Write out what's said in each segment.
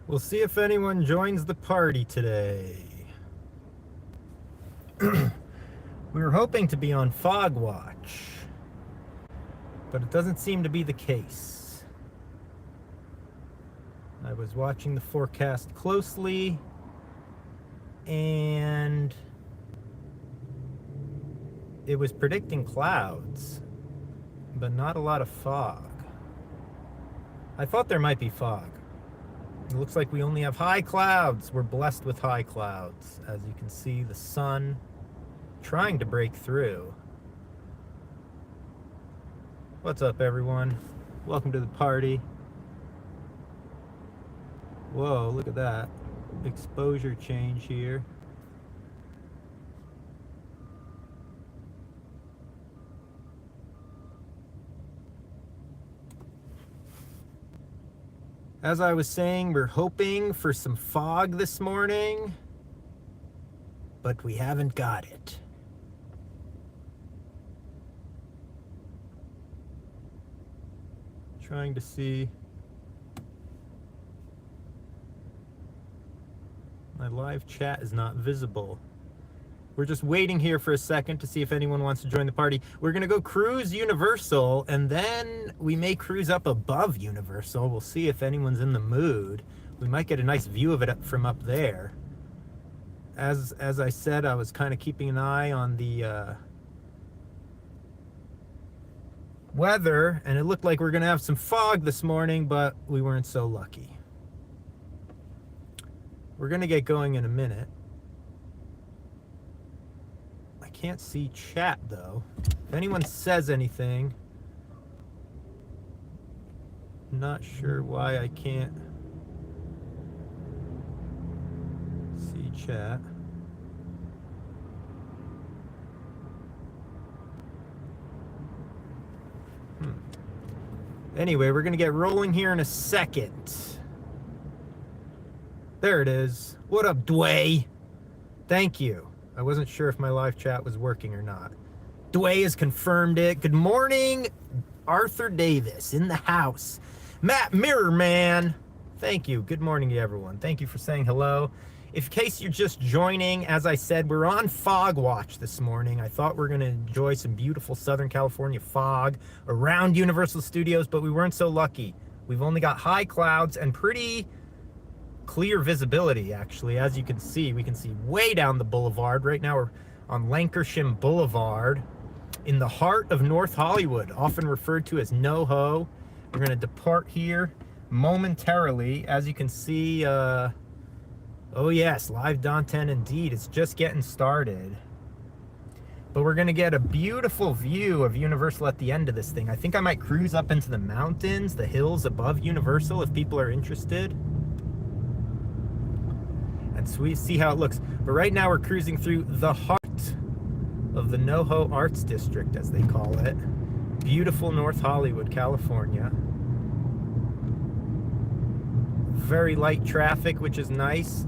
We'll see if anyone joins the party today. We were hoping to be on fog watch, but it doesn't seem to be the case. I was watching the forecast closely, and it was predicting clouds, but not a lot of fog. I thought there might be fog. It looks like we only have high clouds. We're blessed with high clouds. As you can see, the sun trying to break through. What's up, everyone? Welcome to the party. Whoa, look at that. Exposure change here. As I was saying, we're hoping for some fog this morning, but we haven't got it. Trying to see. My live chat is not visible. We're just waiting here for a second to see if anyone wants to join the party. We're going to go cruise Universal, and then we may cruise up above Universal. We'll see if anyone's in the mood. We might get a nice view of it from up there. As I said, I was kind of keeping an eye on the weather, and it looked like we're going to have some fog this morning, but we weren't so lucky. We're going to get going in a minute. Can't see chat though. If anyone says anything, not sure why I can't see chat. Anyway, we're gonna get rolling here in a second. There it is. What up, Dway? Thank you. I wasn't sure if my live chat was working or not. Dway has confirmed it. Good morning, Arthur Davis in the house. Matt Mirrorman, thank you. Good morning to everyone. Thank you for saying hello. In case you're just joining, as I said, we're on fog watch this morning. I thought we were going to enjoy some beautiful Southern California fog around Universal Studios, but we weren't so lucky. We've only got high clouds and pretty clear visibility, actually. As you can see, we can see way down the boulevard. Right now we're on Lancashire Boulevard in the heart of North Hollywood, often referred to as NoHo. We're going to depart here momentarily. As you can see, oh yes, live Danten indeed. It's just getting started. But we're going to get a beautiful view of Universal at the end of this thing. I think I might cruise up into the mountains, the hills above Universal, if people are interested. So we see how it looks. But right now we're cruising through the heart of the NoHo Arts District, as they call it. Beautiful North Hollywood, California. Very light traffic, which is nice.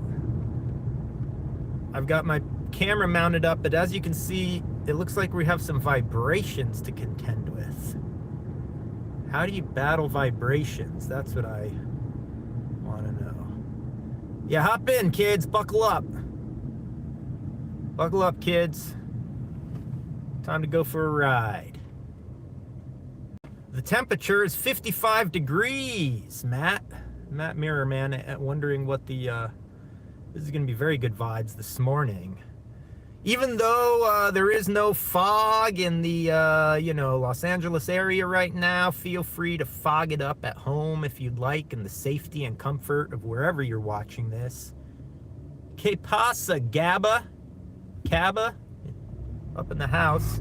I've got my camera mounted up, but as you can see, it looks like we have some vibrations to contend with. How do you battle vibrations? That's what I want to know. Yeah, hop in, kids. Buckle up. Buckle up, kids. Time to go for a ride. The temperature is 55 degrees, Matt Mirrorman, wondering what the... this is going to be very good vibes this morning. Even though there is no fog in the, Los Angeles area right now, feel free to fog it up at home if you'd like, in the safety and comfort of wherever you're watching this. Que pasa, Gabba? Cabba? Up in the house.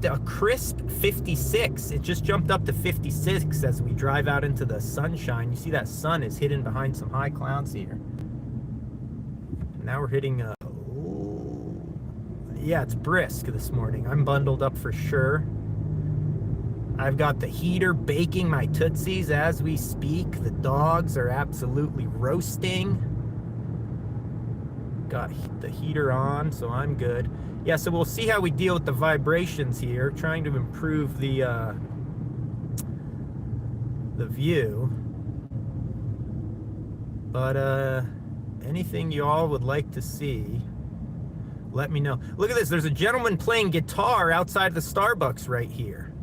A crisp 56. It just jumped up to 56 as we drive out into the sunshine. You see that sun is hidden behind some high clouds here. Now we're hitting yeah, it's brisk this morning. I'm bundled up for sure. I've got the heater baking my Tootsies as we speak. The dogs are absolutely roasting. Got the heater on, so I'm good. Yeah, so we'll see how we deal with the vibrations here, trying to improve the view. But anything you all would like to see, let me know. Look at this. There's a gentleman playing guitar outside the Starbucks right here.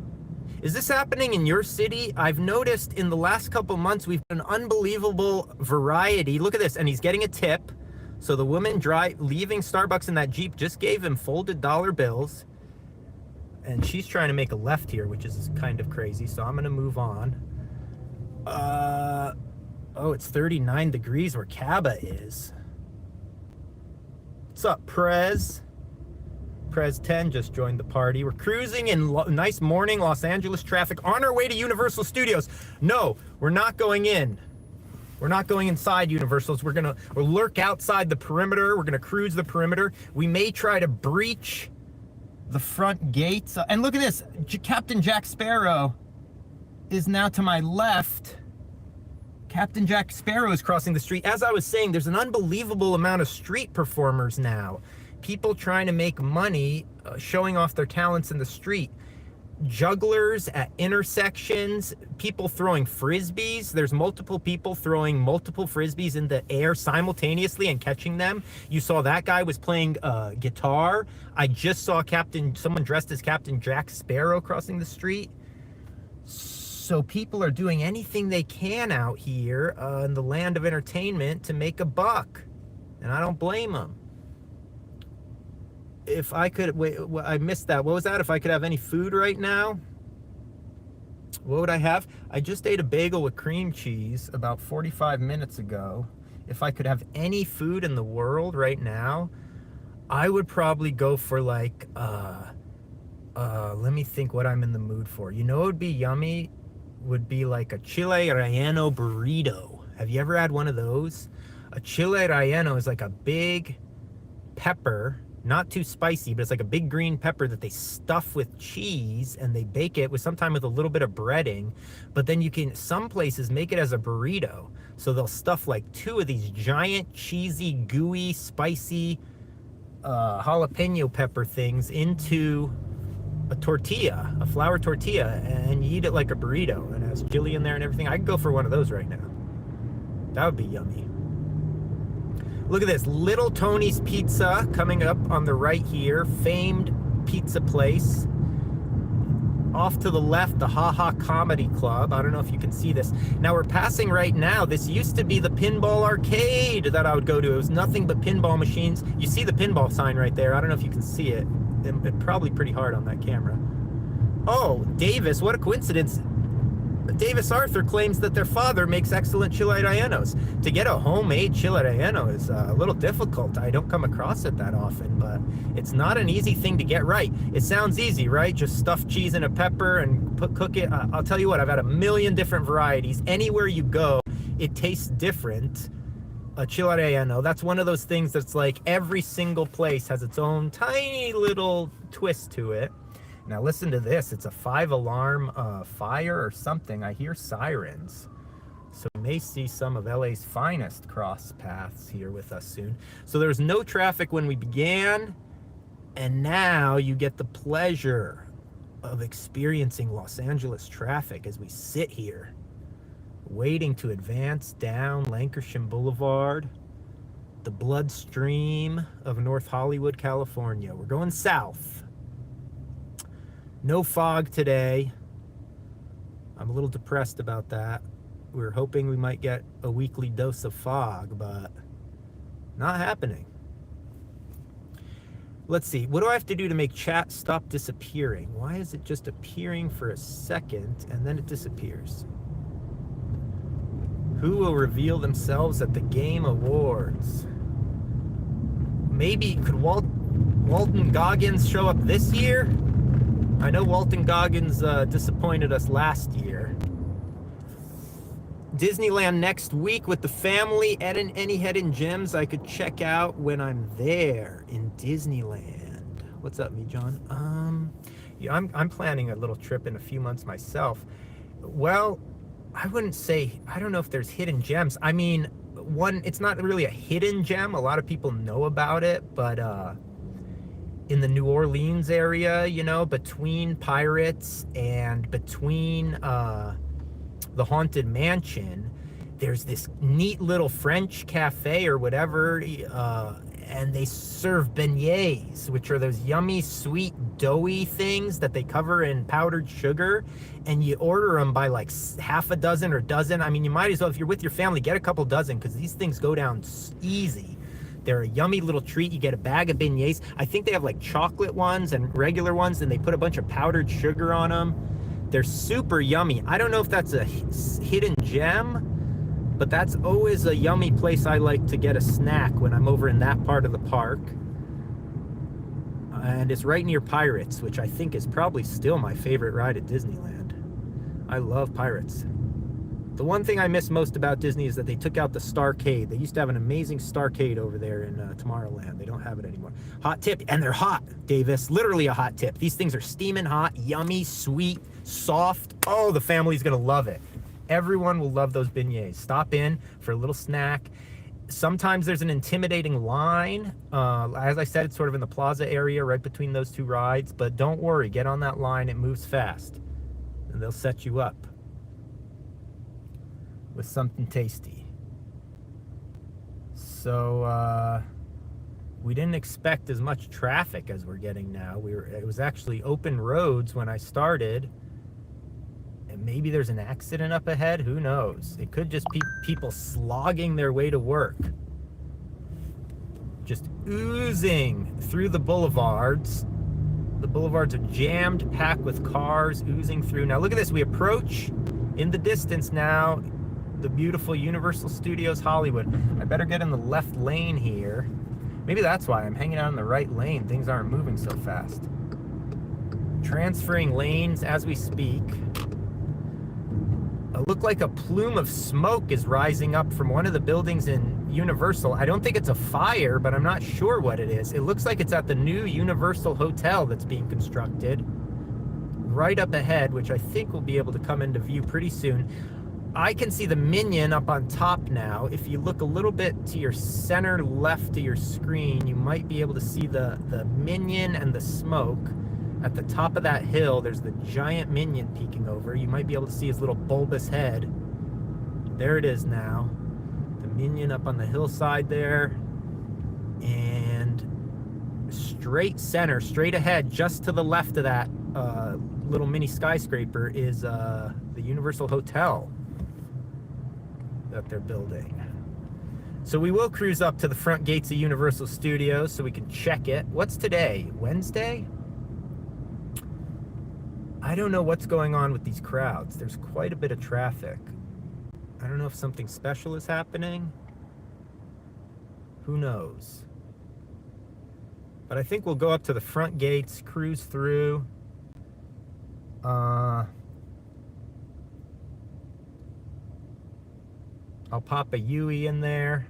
Is this happening in your city? I've noticed in the last couple months we've got an unbelievable variety. Look at this, and he's getting a tip. So the woman leaving Starbucks in that Jeep just gave him folded dollar bills. And she's trying to make a left here, which is kind of crazy. So I'm going to move on. Oh, it's 39 degrees where Caba is. What's up, Prez? Prez 10 just joined the party. We're cruising in nice morning Los Angeles traffic on our way to Universal Studios. No, we're not going in. We're not going inside Universal's. We'll lurk outside the perimeter. We're gonna cruise the perimeter. We may try to breach the front gates. And look at this, Captain Jack Sparrow is now to my left. Captain Jack Sparrow is crossing the street. As I was saying, there's an unbelievable amount of street performers now. People trying to make money, showing off their talents in the street. Jugglers at intersections, people throwing frisbees. There's multiple people throwing multiple frisbees in the air simultaneously and catching them. You saw that guy was playing guitar. I just saw someone dressed as Captain Jack Sparrow crossing the street. So people are doing anything they can out here in the land of entertainment to make a buck. And I don't blame them. If I could, wait, I missed that. What was that? If I could have any food right now, what would I have? I just ate a bagel with cream cheese about 45 minutes ago. If I could have any food in the world right now, I would probably go for like, let me think what I'm in the mood for. You know what would be yummy? Would be like a chile relleno burrito. Have you ever had one of those? A chile relleno is like a big pepper, not too spicy, but it's like a big green pepper that they stuff with cheese and they bake it with sometimes with a little bit of breading. But then you can, some places make it as a burrito. So they'll stuff like 2 of these giant cheesy, gooey, spicy jalapeno pepper things into a tortilla, a flour tortilla, and you eat it like a burrito, and it has chili in there and everything. I could go for one of those right now. That would be yummy. Look at this, Little Tony's Pizza coming up on the right here, famed pizza place. Off to the left, the Ha Ha Comedy Club. I don't know if you can see this. Now we're passing right now. This used to be the pinball arcade that I would go to. It was nothing but pinball machines. You see the pinball sign right there. I don't know if you can see it. It's probably pretty hard on that camera. Oh, Davis, what a coincidence. Davis Arthur claims that their father makes excellent chile rellenos. To get a homemade chile relleno is a little difficult. I don't come across it that often, but it's not an easy thing to get right. It sounds easy, right? Just stuff cheese in a pepper and cook it. I'll tell you what, I've had a million different varieties. Anywhere you go, it tastes different. A chile relleno, that's one of those things that's like every single place has its own tiny little twist to it. Now listen to this, it's a 5-alarm fire or something. I hear sirens. So we may see some of LA's finest cross paths here with us soon. So there was no traffic when we began, and now you get the pleasure of experiencing Los Angeles traffic as we sit here, waiting to advance down Lankershim Boulevard, the bloodstream of North Hollywood, California. We're going south. No fog today. I'm a little depressed about that. We were hoping we might get a weekly dose of fog, but not happening. Let's see, what do I have to do to make chat stop disappearing? Why is it just appearing for a second and then it disappears? Who will reveal themselves at the Game Awards? Maybe, could Walton Goggins show up this year? I know Walton Goggins disappointed us last year. Disneyland next week with the family. Any hidden gems I could check out when I'm there in Disneyland. What's up, me, John? Yeah, I'm planning a little trip in a few months myself. Well, I wouldn't say, I don't know if there's hidden gems. I mean, it's not really a hidden gem. A lot of people know about it, but in the New Orleans area, you know, between Pirates and between the Haunted Mansion, there's this neat little French cafe or whatever, and they serve beignets, which are those yummy, sweet, doughy things that they cover in powdered sugar, and you order them by like half a dozen or dozen. I mean, you might as well, if you're with your family, get a couple dozen, because these things go down easy. They're a yummy little treat. You get a bag of beignets. I think they have like chocolate ones and regular ones, and they put a bunch of powdered sugar on them. They're super yummy. I don't know if that's a hidden gem, but that's always a yummy place I like to get a snack when I'm over in that part of the park. And it's right near Pirates, which I think is probably still my favorite ride at Disneyland. I love Pirates. The one thing I miss most about Disney is that they took out the Starcade. They used to have an amazing Starcade over there in Tomorrowland. They don't have it anymore. Hot tip, and they're hot, Davis. Literally a hot tip. These things are steaming hot, yummy, sweet, soft. Oh, the family's gonna love it. Everyone will love those beignets. Stop in for a little snack. Sometimes there's an intimidating line. As I said, it's sort of in the plaza area right between those two rides, but don't worry, get on that line, it moves fast. And they'll set you up with something tasty. So we didn't expect as much traffic as we're getting now. It was actually open roads when I started. And maybe there's an accident up ahead, who knows? It could just be people slogging their way to work. Just oozing through the boulevards. The boulevards are jammed, packed with cars oozing through. Now look at this, we approach in the distance now the beautiful Universal Studios Hollywood. I better get in the left lane here. Maybe that's why I'm hanging out in the right lane. Things aren't moving so fast. Transferring lanes as we speak. It looked like a plume of smoke is rising up from one of the buildings in Universal. I don't think it's a fire, but I'm not sure what it is. It looks like it's at the new Universal Hotel that's being constructed right up ahead, which I think will be able to come into view pretty soon. I can see the Minion up on top now. If you look a little bit to your center left of your screen, you might be able to see the Minion and the smoke. At the top of that hill, there's the giant Minion peeking over. You might be able to see his little bulbous head. There it is now. The Minion up on the hillside there. And straight center, straight ahead, just to the left of that little mini skyscraper is the Universal Hotel that they're building. So we will cruise up to the front gates of Universal Studios so we can check it. What's today? Wednesday? I don't know what's going on with these crowds. There's quite a bit of traffic. I don't know if something special is happening. Who knows? But I think we'll go up to the front gates, cruise through. I'll pop a Yui in there.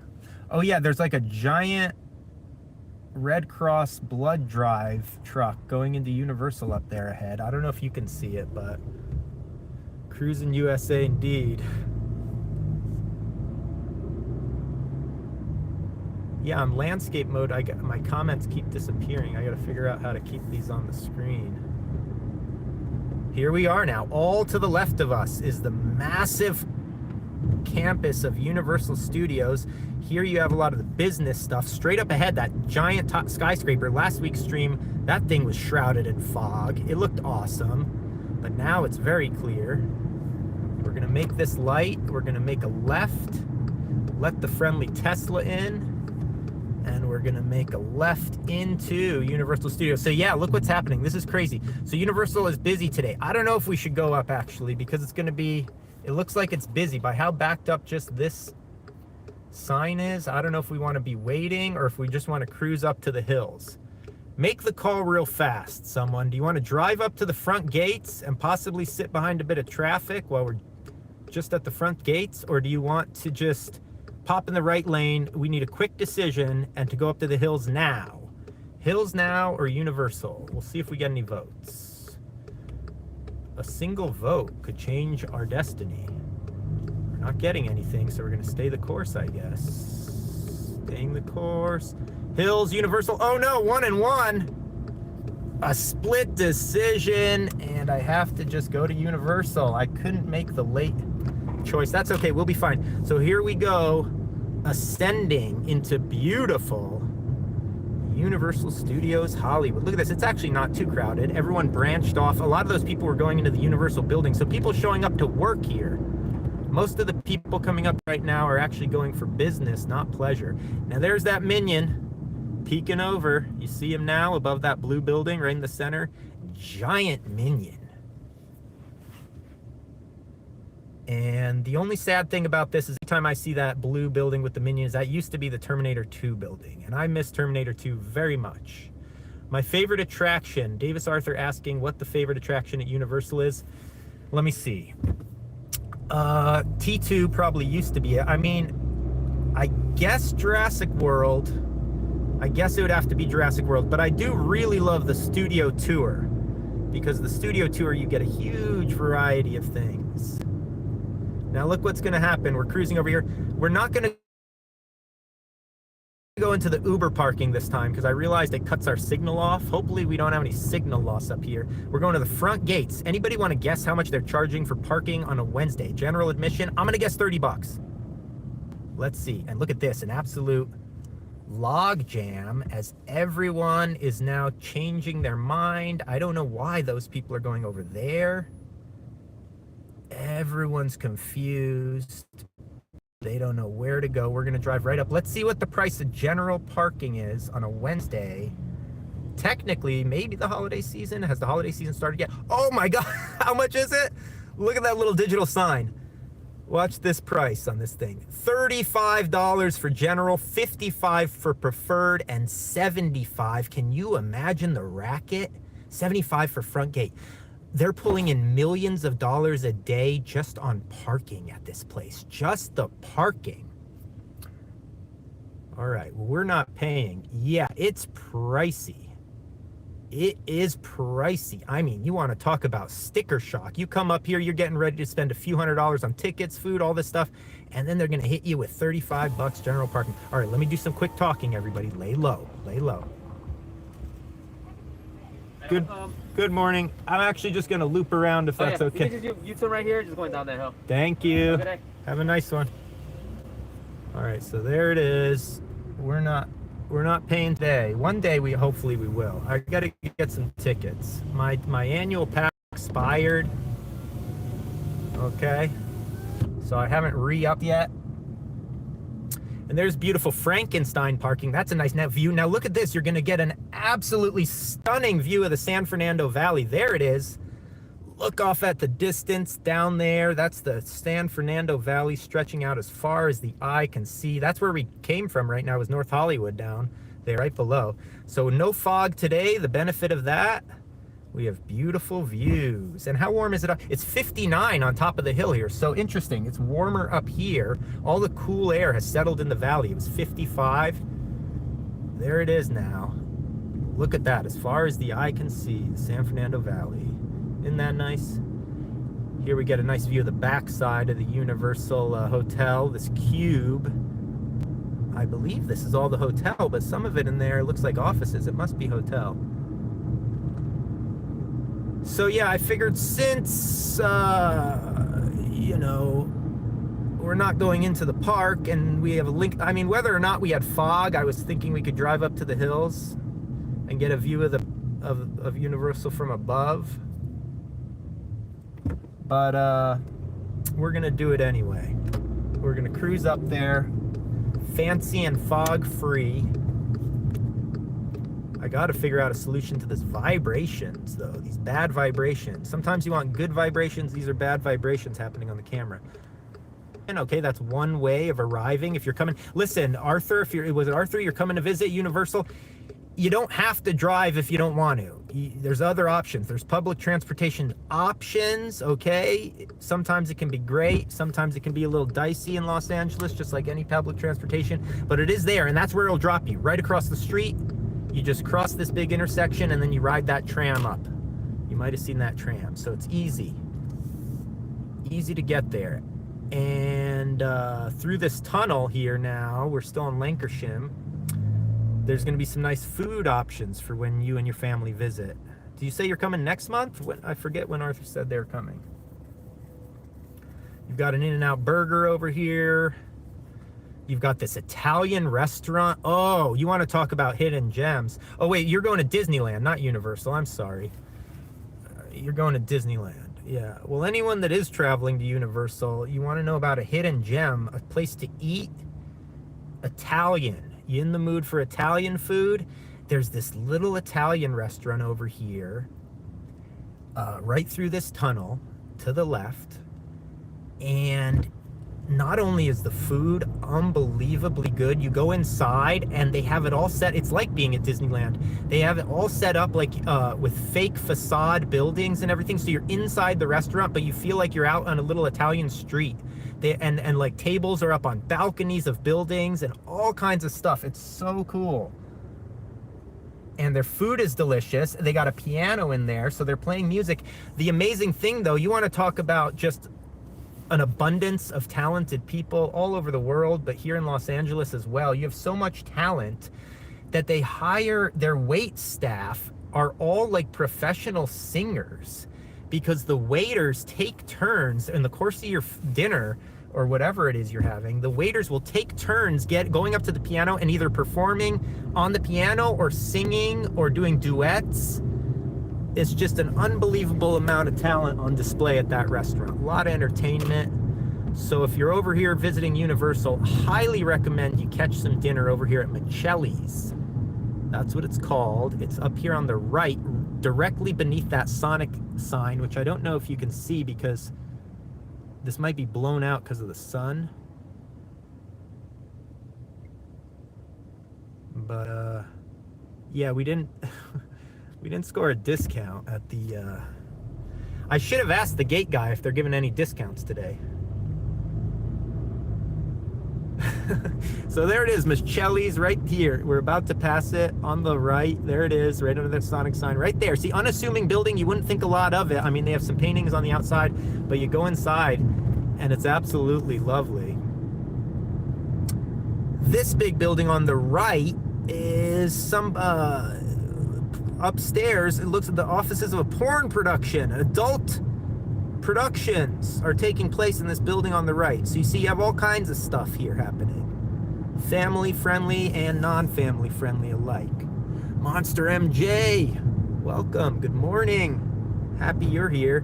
Oh yeah, there's like a giant Red Cross blood drive truck going into Universal up there ahead. I don't know if you can see it, but cruising USA indeed. Yeah, on landscape mode, my comments keep disappearing. I gotta figure out how to keep these on the screen. Here we are now. All to the left of us is the massive campus of Universal Studios. Here you have a lot of the business stuff. Straight up ahead, that giant top skyscraper. Last week's stream, that thing was shrouded in fog. It looked awesome, but now it's very clear. We're gonna make this light. We're gonna make a left, let the friendly Tesla in, and we're gonna make a left into Universal Studios. So yeah, look what's happening. This is crazy. So Universal is busy today. I don't know if we should go up actually, because it's gonna be, it looks like it's busy by how backed up just this sign is. I don't know if we want to be waiting or if we just want to cruise up to the hills. Make the call real fast, someone. Do you want to drive up to the front gates and possibly sit behind a bit of traffic while we're just at the front gates? Or do you want to just pop in the right lane? We need a quick decision and to go up to the hills now. Hills now or Universal? We'll see if we get any votes. A single vote could change our destiny. We're not getting anything, so we're going to stay the course, I guess. Staying the course. Hills, Universal. Oh no, 1 and 1. A split decision, and I have to just go to Universal. I couldn't make the late choice. That's okay, we'll be fine. So here we go, ascending into beautiful Universal Studios Hollywood. Look at this, it's actually not too crowded. Everyone branched off. A lot of those people were going into the Universal building, so people showing up to work here. Most of the people coming up right now are actually going for business, not pleasure. Now there's that minion peeking over. You see him now above that blue building right in the center. Giant minion. And the only sad thing about this is every time I see that blue building with the minions, that used to be the Terminator 2 building. And I miss Terminator 2 very much. My favorite attraction, Davis Arthur asking what the favorite attraction at Universal is. Let me see. T2 probably used to be it. I mean, I guess Jurassic World. I guess it would have to be Jurassic World. But I do really love the Studio Tour. Because the Studio Tour, you get a huge variety of things. Now look what's going to happen. We're cruising over here. We're not going to go into the Uber parking this time because I realized it cuts our signal off. Hopefully we don't have any signal loss up here. We're going to the front gates. Anybody want to guess how much they're charging for parking on a Wednesday? General admission, I'm going to guess 30 bucks. Let's see. And look at this, an absolute log jam as everyone is now changing their mind. I don't know why those people are going over there. Everyone's confused. They don't know where to go. We're going to drive right up. Let's see what the price of general parking is on a Wednesday. Technically, maybe the holiday season. Has the holiday season started yet? Oh my God, how much is it? Look at that little digital sign. Watch this price on this thing. $35 for general, $55 for preferred, and $75. Can you imagine the racket? $75 for front gate. They're pulling in millions of dollars a day just on parking at this place. Just the parking. All right, well, we're not paying. Yeah, it's pricey. It is pricey. I mean, you want to talk about sticker shock. You come up here, you're getting ready to spend a few $100s on tickets, food, all this stuff, and then they're going to hit you with 35 bucks general parking. All right, let me do some quick talking, everybody. Lay low, lay low. Good morning. I'm actually just going to loop around if that's okay. You can just do U-turn right here, just going down that hill. Thank you. Have a good day. Have a nice one. All right, so there it is. We're not paying today. One day hopefully we will. I got to get some tickets. My annual pass expired. Okay. So I haven't re-upped yet. And there's beautiful Frankenstein parking. That's a nice net view. Now look at this. You're going to get an absolutely stunning view of the San Fernando Valley. There it is. Look off at the distance down there. That's the San Fernando Valley stretching out as far as the eye can see. That's where we came from right now, is North Hollywood down there right below. So no fog today. The benefit of that, we have beautiful views. And how warm is it up? It's 59 on top of the hill here. So interesting. It's warmer up here. All the cool air has settled in the valley. It was 55. There it is now. Look at that. As far as the eye can see, the San Fernando Valley. Isn't that nice? Here we get a nice view of the backside of the Universal Hotel, this cube. I believe this is all the hotel, but some of it in there looks like offices. It must be hotel. So yeah, I figured since, you know, we're not going into the park and we have a link, I mean, whether or not we had fog, I was thinking we could drive up to the hills and get a view of of Universal from above. But we're gonna do it anyway. We're gonna cruise up there, fancy and fog-free. I gotta figure out a solution to this vibrations, though. These bad vibrations. Sometimes you want good vibrations. These are bad vibrations happening on the camera. And okay, that's one way of arriving. If you're coming, listen, Arthur, you're coming to visit Universal, you don't have to drive if you don't want to. There's other options. There's public transportation options, okay? Sometimes it can be great. Sometimes it can be a little dicey in Los Angeles, just like any public transportation. But it is there, and that's where it'll drop you, right across the street. You just cross this big intersection, and then you ride that tram up. You might have seen that tram. So it's easy. Easy to get there. And through this tunnel here now, we're still in Lancashire. There's going to be some nice food options for when you and your family visit. Do you say you're coming next month? I forget when Arthur said they were coming. You've got an In-N-Out Burger over here. You've got this Italian restaurant. Oh, you want to talk about hidden gems. Oh, wait, you're going to Disneyland, not Universal. I'm sorry. You're going to Disneyland. Yeah. Well, anyone that is traveling to Universal, you want to know about a hidden gem, a place to eat Italian. You in the mood for Italian food? There's this little Italian restaurant over here, right through this tunnel to the left. And not only is the food unbelievably good, you go inside and they have it all set. It's like being at Disneyland. They have it all set up like with fake facade buildings and everything. So you're inside the restaurant, but you feel like you're out on a little Italian street. And like tables are up on balconies of buildings and all kinds of stuff. It's so cool. And their food is delicious. They got a piano in there, so they're playing music. The amazing thing, though, you want to talk about just an abundance of talented people all over the world, but here in Los Angeles as well. You have so much talent that they hire, their wait staff are all like professional singers, because the waiters take turns in the course of your dinner or whatever it is you're having. The waiters will take turns going up to the piano and either performing on the piano or singing or doing duets. It's just an unbelievable amount of talent on display at that restaurant. A lot of entertainment. So if you're over here visiting Universal, highly recommend you catch some dinner over here at Michelli's. That's what it's called. It's up here on the right, directly beneath that Sonic sign, which I don't know if you can see because this might be blown out because of the sun. But yeah, we didn't we didn't score a discount at the I should have asked the gate guy if they're giving any discounts today. So there it is, Michelli's right here. We're about to pass it on the right. There it is, right under the Sonic sign, right there. See, unassuming building, you wouldn't think a lot of it. I mean, they have some paintings on the outside, but you go inside and it's absolutely lovely. This big building on the right is some upstairs. It looks at the offices of a porn production. Adult productions are taking place in this building on the right. So you see, you have all kinds of stuff here happening. Family friendly and non-family friendly alike. Monster MJ, welcome, good morning. Happy you're here.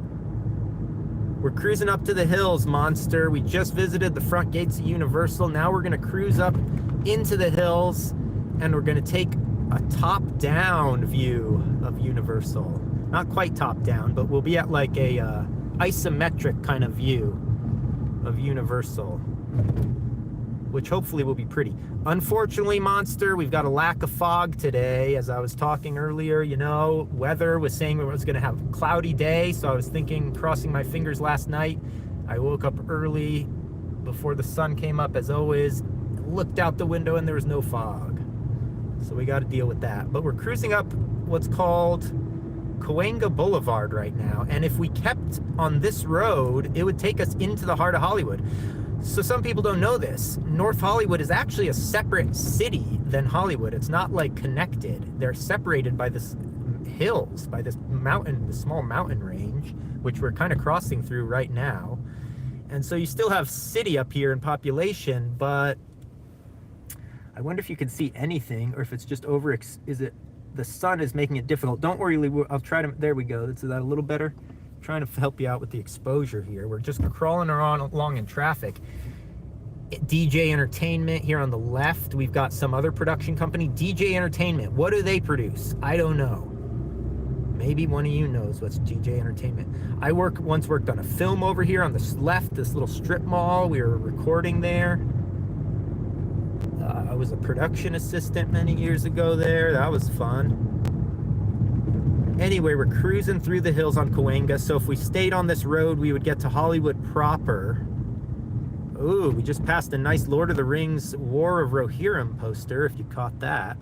We're cruising up to the hills, Monster. We just visited the front gates of Universal. Now we're gonna cruise up into the hills and we're gonna take a top-down view of Universal. Not quite top-down, but we'll be at like a isometric kind of view of Universal, which hopefully will be pretty. Unfortunately, Monster, we've got a lack of fog today. As I was talking earlier, you know, weather was saying we was going to have a cloudy day, so I was thinking, crossing my fingers last night. I woke up early before the sun came up, as always, looked out the window and there was no fog. So we got to deal with that. But we're cruising up what's called Cahuenga Boulevard right now, and if we kept on this road, it would take us into the heart of Hollywood. So some people don't know this. North Hollywood is actually a separate city than Hollywood. It's not like connected. They're separated by this hills, by this mountain, this small mountain range, which we're kind of crossing through right now. And so you still have city up here in population, but I wonder if you can see anything, or if it's just the sun is making it difficult. Don't worry, Lee, I'll try to, there we go. Is that a little better? I'm trying to help you out with the exposure here. We're just crawling along in traffic. DJ Entertainment here on the left. We've got some other production company. DJ Entertainment, what do they produce? I don't know. Maybe one of you knows what's DJ Entertainment. I once worked on a film over here on the left, this little strip mall. We were recording there. I was a production assistant many years ago there. That was fun. Anyway, we're cruising through the hills on Cahuenga. So if we stayed on this road, we would get to Hollywood proper. Ooh, we just passed a nice Lord of the Rings War of Rohirrim poster, if you caught that.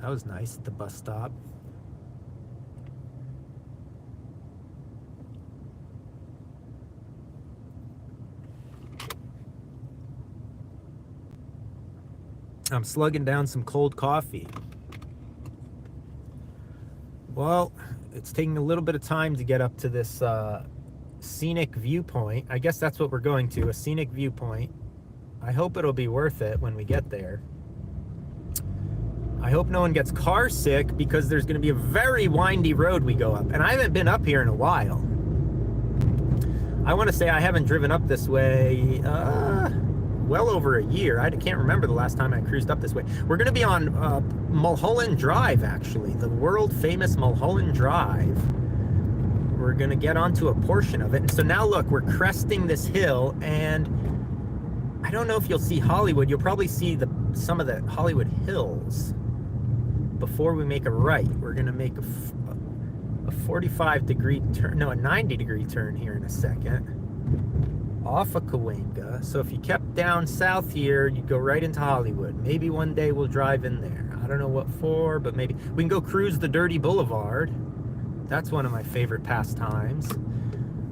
That was nice at the bus stop. I'm slugging down some cold coffee. Well, it's taking a little bit of time to get up to this scenic viewpoint. I guess that's what we're going to, a scenic viewpoint. I hope it'll be worth it when we get there. I hope no one gets car sick because there's going to be a very windy road we go up. And I haven't been up here in a while. I want to say I haven't driven up this way well over a year. I can't remember the last time I cruised up this way. We're going to be on Mulholland Drive, actually. The world famous Mulholland Drive. We're going to get onto a portion of it. And so now look, we're cresting this hill, and I don't know if you'll see Hollywood. You'll probably see some of the Hollywood Hills before we make a right. We're going to make a 45-degree turn, no, a 90-degree turn here in a second, off of Cahuenga. So if you kept down south here, you'd go right into Hollywood. Maybe one day we'll drive in there. I don't know what for, but maybe. We can go cruise the Dirty Boulevard. That's one of my favorite pastimes.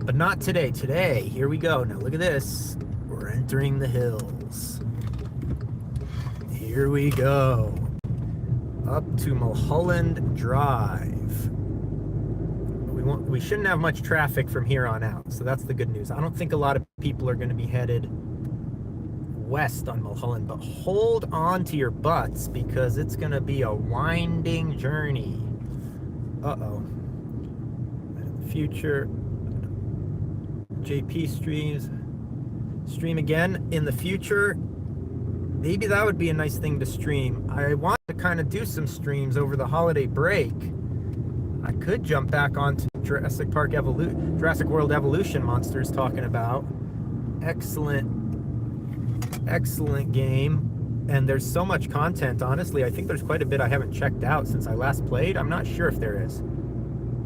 But not today. Today, here we go. Now look at this. We're entering the hills. Here we go. Up to Mulholland Drive. We shouldn't have much traffic from here on out, so that's the good news. I don't think a lot of people are going to be headed west on Mulholland, but hold on to your butts because it's going to be a winding journey. Uh-oh. Future JP stream again in the future. Maybe that would be a nice thing to stream. I want to kind of do some streams over the holiday break. I could jump back onto Jurassic World Evolution Monsters talking about. Excellent game. And there's so much content, honestly. I think there's quite a bit I haven't checked out since I last played. I'm not sure if there is.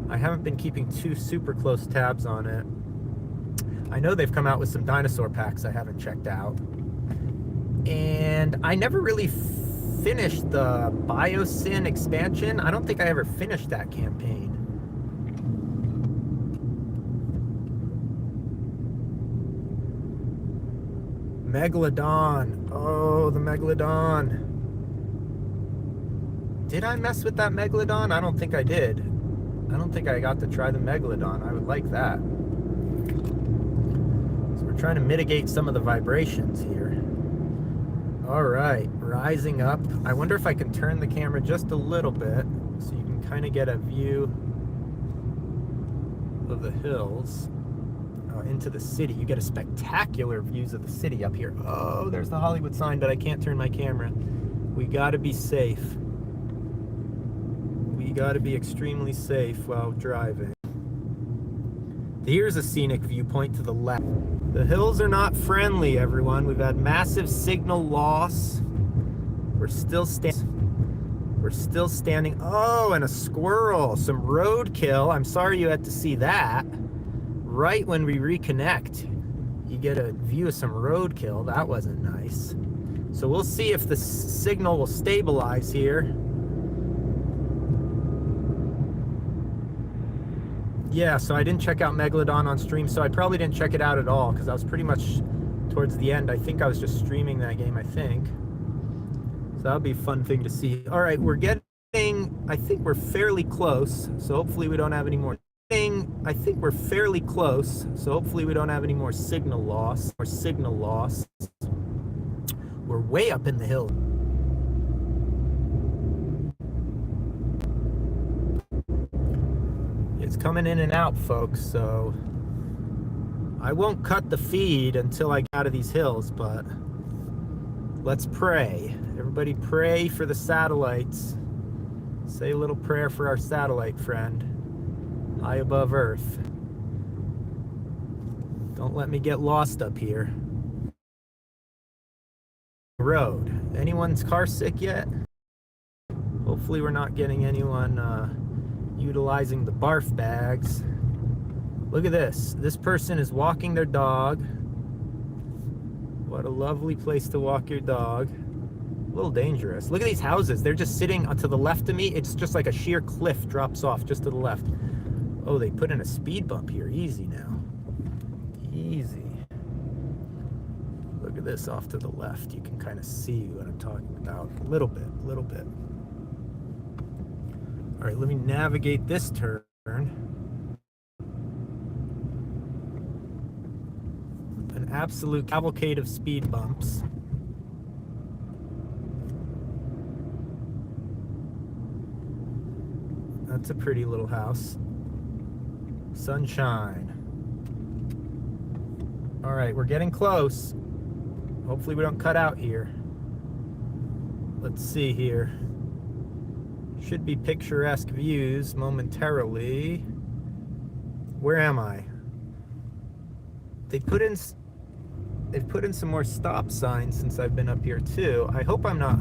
I haven't been keeping too super close tabs on it. I know they've come out with some dinosaur packs I haven't checked out. And I never really finished the Biosyn expansion. I don't think I ever finished that campaign. Megalodon. Oh, the Megalodon. Did I mess with that Megalodon? I don't think I did. I don't think I got to try the Megalodon. I would like that. So we're trying to mitigate some of the vibrations here. All right, rising up. I wonder if I can turn the camera just a little bit so you can kind of get a view of the hills into the city. You get a spectacular views of the city up here. Oh, there's the Hollywood sign, but I can't turn my camera. We got to be safe. We got to be extremely safe while driving. Here's a scenic viewpoint to the left. The hills are not friendly, everyone. We've had massive signal loss. We're still standing. Oh, and a squirrel. Some roadkill. I'm sorry you had to see that. Right when we reconnect, you get a view of some roadkill. That wasn't nice. So we'll see if the signal will stabilize here. Yeah, so I didn't check out Megalodon on stream, so I probably didn't check it out at all because I was pretty much towards the end. I think I was just streaming that game, I think. So that'll be a fun thing to see. All right, we're getting, I think we're fairly close, so hopefully we don't have any more. I think we're fairly close, so hopefully we don't have any more signal loss. We're way up in the hill. It's coming in and out, folks, so I won't cut the feed until I get out of these hills, but let's pray. Everybody pray for the satellites. Say a little prayer for our satellite friend, high above Earth. Don't let me get lost up here. Road. Anyone's car sick yet? Hopefully we're not getting anyone utilizing the barf bags. Look at this. This person is walking their dog. What a lovely place to walk your dog. A little dangerous. Look at these houses. They're just sitting to the left of me. It's just like a sheer cliff drops off just to the left. Oh, they put in a speed bump here. Easy now. Easy. Look at this off to the left. You can kind of see what I'm talking about. A little bit. All right, let me navigate this turn. An absolute cavalcade of speed bumps. That's a pretty little house. Sunshine. All right, we're getting close. Hopefully we don't cut out here. Let's see here. Should be picturesque views momentarily. Where am I? They've put in some more stop signs since I've been up here too. I hope I'm not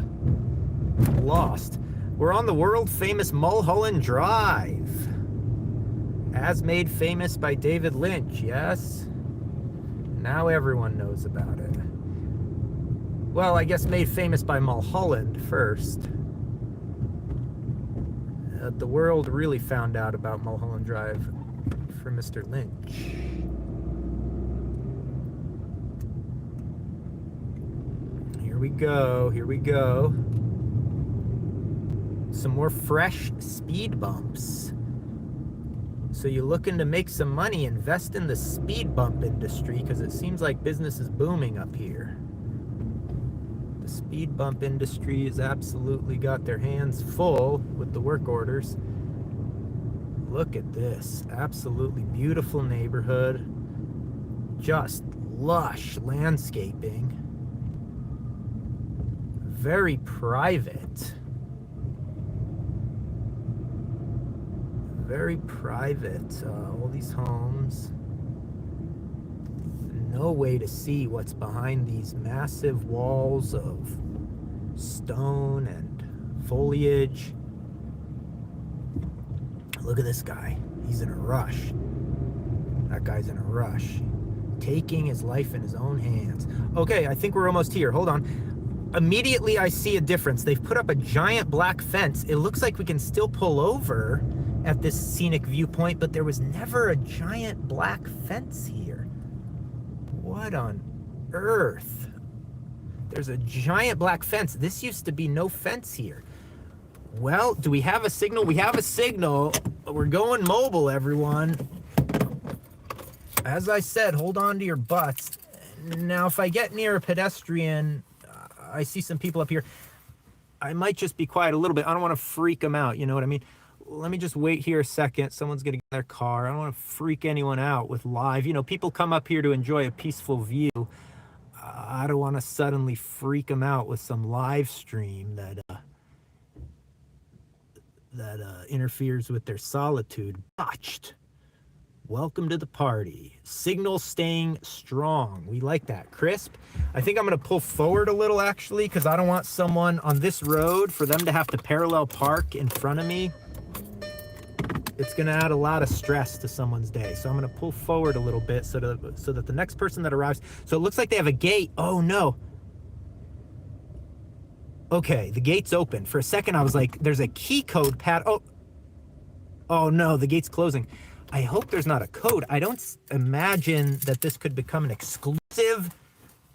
lost. We're on the world famous Mulholland Drive. As made famous by David Lynch, yes? Now everyone knows about it. Well, I guess made famous by Mulholland first. The world really found out about Mulholland Drive for Mr. Lynch. Here we go, here we go. Some more fresh speed bumps. So you're looking to make some money, invest in the speed bump industry, because it seems like business is booming up here. The speed bump industry has absolutely got their hands full with the work orders. Look at this. Absolutely beautiful neighborhood. Just lush landscaping. Very private. Very private. All these homes. No way to see what's behind these massive walls of stone and foliage. Look at this guy. He's in a rush. That guy's in a rush. Taking his life in his own hands. Okay, I think we're almost here. Hold on. Immediately I see a difference. They've put up a giant black fence. It looks like we can still pull over at this scenic viewpoint, but there was never a giant black fence here. What on earth? There's a giant black fence. This used to be no fence here. Well, do we have a signal? We have a signal. We're going mobile, everyone. As I said, hold on to your butts. Now, if I get near a pedestrian, I see some people up here, I might just be quiet a little bit. I don't want to freak them out, you know what I mean? Let me just wait here a second. Someone's going to get in their car. I don't want to freak anyone out with live. You know, people come up here to enjoy a peaceful view. I don't want to suddenly freak them out with some live stream that interferes with their solitude. Botched. Welcome to the party. Signal staying strong. We like that. Crisp. I think I'm going to pull forward a little, actually, because I don't want someone on this road for them to have to parallel park in front of me. It's going to add a lot of stress to someone's day. So I'm going to pull forward a little bit so that the next person that arrives... So it looks like they have a gate. Oh, no. Okay, the gate's open. For a second, I was like, there's a key code pad. Oh, no, the gate's closing. I hope there's not a code. I don't imagine that this could become an exclusive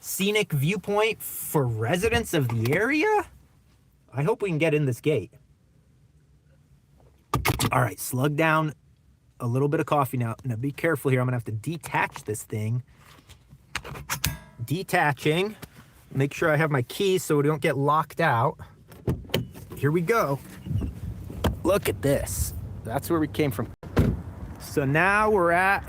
scenic viewpoint for residents of the area. I hope we can get in this gate. All right, slug down a little bit of coffee now. Now be careful here. I'm gonna have to detach this thing. Detaching. Make sure I have my keys so we don't get locked out. Here we go. Look at this. That's where we came from. So now we're at,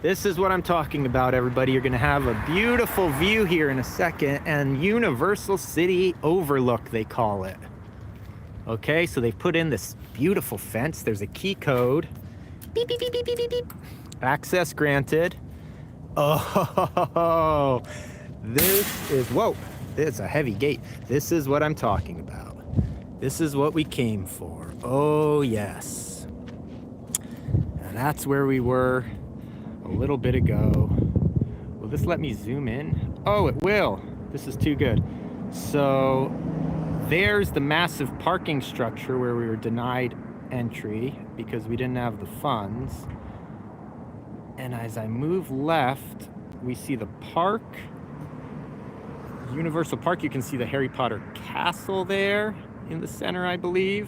this is what I'm talking about, everybody. You're gonna have a beautiful view here in a second, and Universal City Overlook, they call it. Okay, so they've put in this beautiful fence. There's a key code. Beep, beep, beep, beep, beep, beep, beep. Access granted. Oh, this is, whoa, it's a heavy gate. This is what I'm talking about. This is what we came for. Oh, yes. And that's where we were a little bit ago. Will this let me zoom in? Oh, it will. This is too good. So there's the massive parking structure where we were denied entry because we didn't have the funds. And as I move left, we see the park, Universal Park. You can see the Harry Potter castle there in the center, I believe.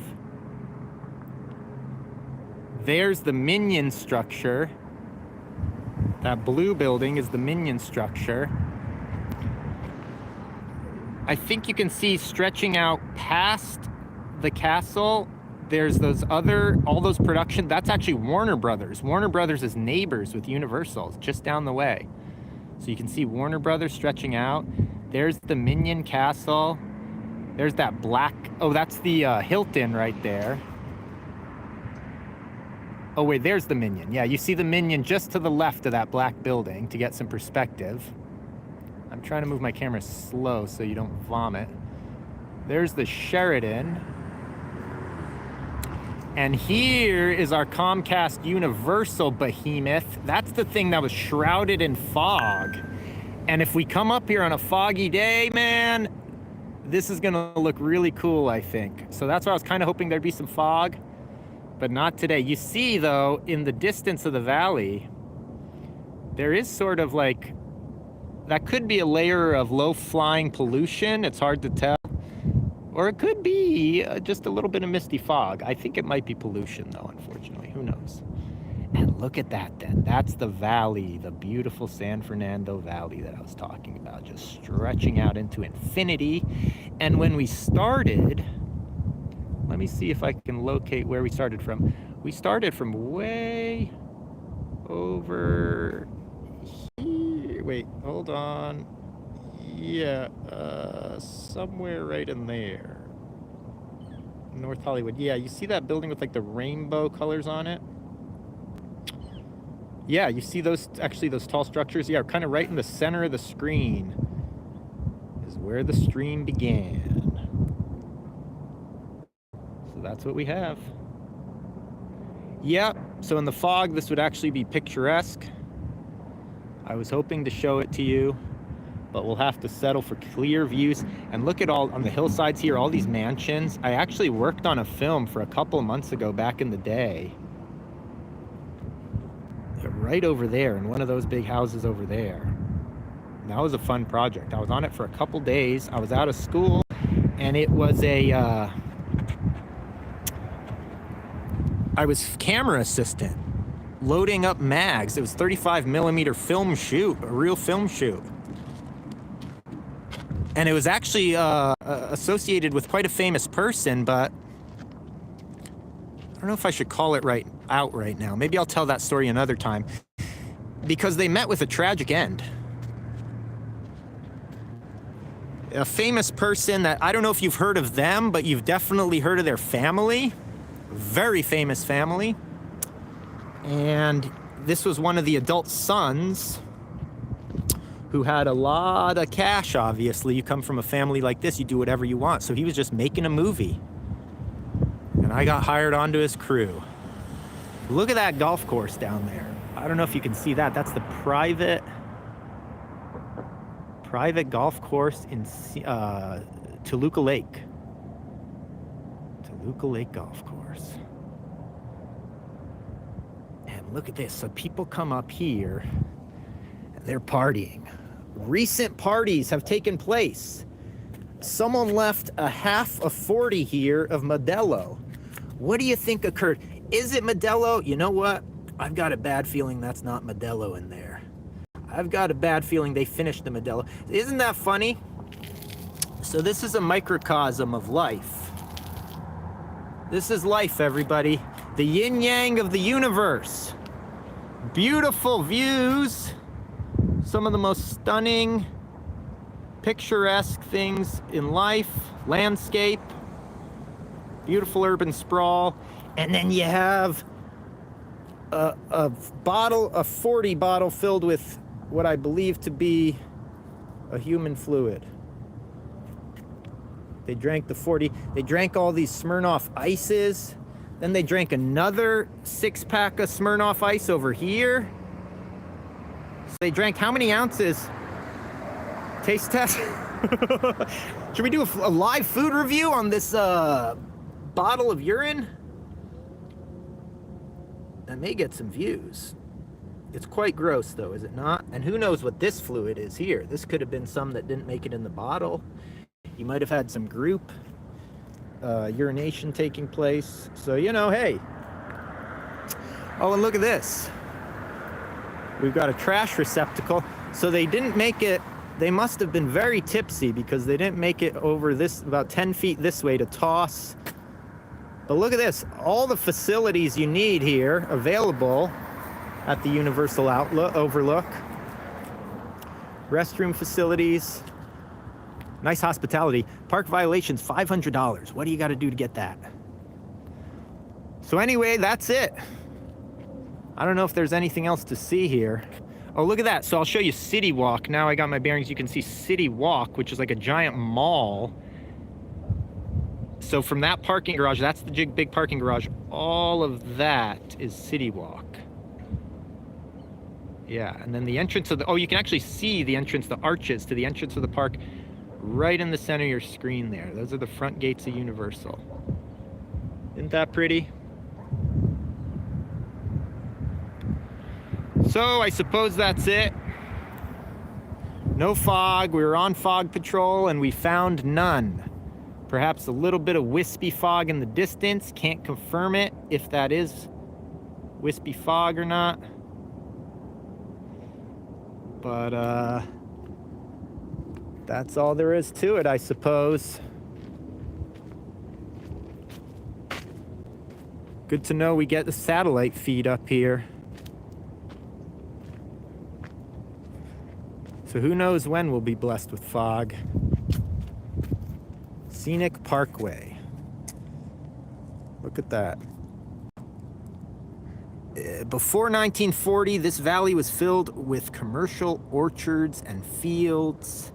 There's the Minion structure. That blue building is the Minion structure. I think you can see stretching out past the castle, there's all those production, that's actually Warner Brothers. Warner Brothers is neighbors with Universal, just down the way. So you can see Warner Brothers stretching out. There's the Minion Castle. There's that black, oh, that's the Hilton right there. Oh wait, there's the Minion. Yeah, you see the Minion just to the left of that black building to get some perspective. I'm trying to move my camera slow so you don't vomit. There's the Sheraton. And here is our Comcast Universal behemoth. That's the thing that was shrouded in fog. And if we come up here on a foggy day, man, this is gonna look really cool, I think. So that's why I was kind of hoping there'd be some fog, but not today. You see though, in the distance of the valley, there is sort of like, that could be a layer of low-flying pollution. It's hard to tell. Or it could be just a little bit of misty fog. I think it might be pollution though, unfortunately. Who knows? And look at that then. That's the valley, the beautiful San Fernando Valley that I was talking about, just stretching out into infinity. And when we started, let me see if I can locate where we started from. We started from way over here. Wait, hold on. Yeah, somewhere right in there. North Hollywood. Yeah, you see that building with like the rainbow colors on it? Yeah, you see those, actually those tall structures? Yeah, kind of right in the center of the screen is where the stream began. So that's what we have. Yep, so in the fog, this would actually be picturesque. I was hoping to show it to you, but we'll have to settle for clear views. And look at all on the hillsides here, all these mansions. I actually worked on a film for a couple of months ago back in the day. They're right over there in one of those big houses over there. And that was a fun project. I was on it for a couple days. I was out of school and it was I was camera assistant loading up mags. It was 35mm film shoot, a real film shoot. And it was actually associated with quite a famous person, but I don't know if I should call it out right now. Maybe I'll tell that story another time, because they met with a tragic end. A famous person that, I don't know if you've heard of them, but you've definitely heard of their family. Very famous family. And this was one of the adult sons who had a lot of cash, obviously. You come from a family like this, you do whatever you want. So he was just making a movie. And I got hired onto his crew. Look at that golf course down there. I don't know if you can see that. That's the private golf course in Toluca Lake. Toluca Lake Golf Course. And look at this. So people come up here and they're partying. Recent parties have taken place. Someone left a half of 40 here of Modelo. What do you think occurred? Is it Modelo? You know what? I've got a bad feeling that's not Modelo in there. I've got a bad feeling they finished the Modelo. Isn't that funny? So this is a microcosm of life. This is life, everybody. The yin-yang of the universe. Beautiful views. Some of the most stunning, picturesque things in life. Landscape. Beautiful urban sprawl. And then you have a 40 bottle filled with what I believe to be a human fluid. They drank the 40. They drank all these Smirnoff ices. Then they drank another 6-pack of Smirnoff ice over here. So they drank how many ounces? Taste test? Should we do a live food review on this bottle of urine? That may get some views. It's quite gross though, is it not? And who knows what this fluid is here? This could have been some that didn't make it in the bottle. You might have had some group urination taking place. So, you know, hey. Oh, and look at this. We've got a trash receptacle. So they didn't make it, they must have been very tipsy because they didn't make it over this, about 10 feet this way to toss. But look at this, all the facilities you need here available at the Universal Overlook. Restroom facilities, nice hospitality. Park violations, $500. What do you got to do to get that? So anyway, that's it. I don't know if there's anything else to see here. Oh, look at that. So I'll show you City Walk. Now I got my bearings. You can see City Walk, which is like a giant mall. So from that parking garage, that's the big parking garage. All of that is City Walk. Yeah, and then the entrance of the, oh, you can actually see the entrance, the arches to the entrance of the park right in the center of your screen there. Those are the front gates of Universal. Isn't that pretty? So I suppose that's it. No fog. We were on fog patrol and we found none. Perhaps a little bit of wispy fog in the distance. Can't confirm it if that is wispy fog or not. But that's all there is to it, I suppose. Good to know we get the satellite feed up here. So who knows when we'll be blessed with fog. Scenic Parkway. Look at that. Before 1940, this valley was filled with commercial orchards and fields.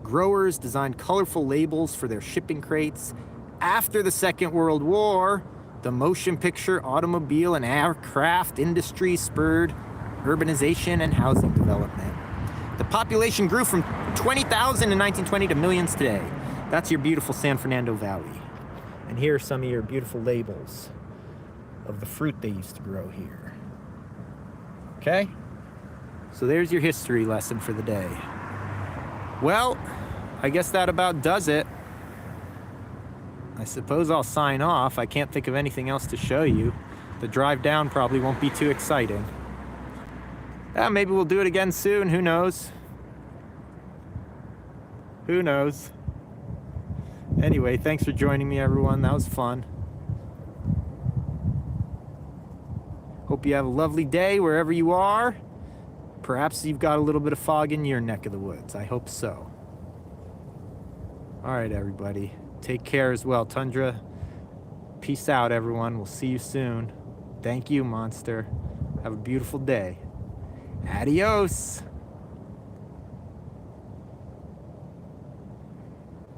Growers designed colorful labels for their shipping crates. After the Second World War, the motion picture, automobile, and aircraft industry spurred urbanization and housing development. The population grew from 20,000 in 1920 to millions today. That's your beautiful San Fernando Valley. And here are some of your beautiful labels of the fruit they used to grow here. Okay? So there's your history lesson for the day. Well, I guess that about does it. I suppose I'll sign off. I can't think of anything else to show you. The drive down probably won't be too exciting. Maybe we'll do it again soon. Who knows? Who knows? Anyway, thanks for joining me, everyone. That was fun. Hope you have a lovely day wherever you are. Perhaps you've got a little bit of fog in your neck of the woods. I hope so. All right, everybody. Take care as well. Tundra, peace out, everyone. We'll see you soon. Thank you, Monster. Have a beautiful day. Adios.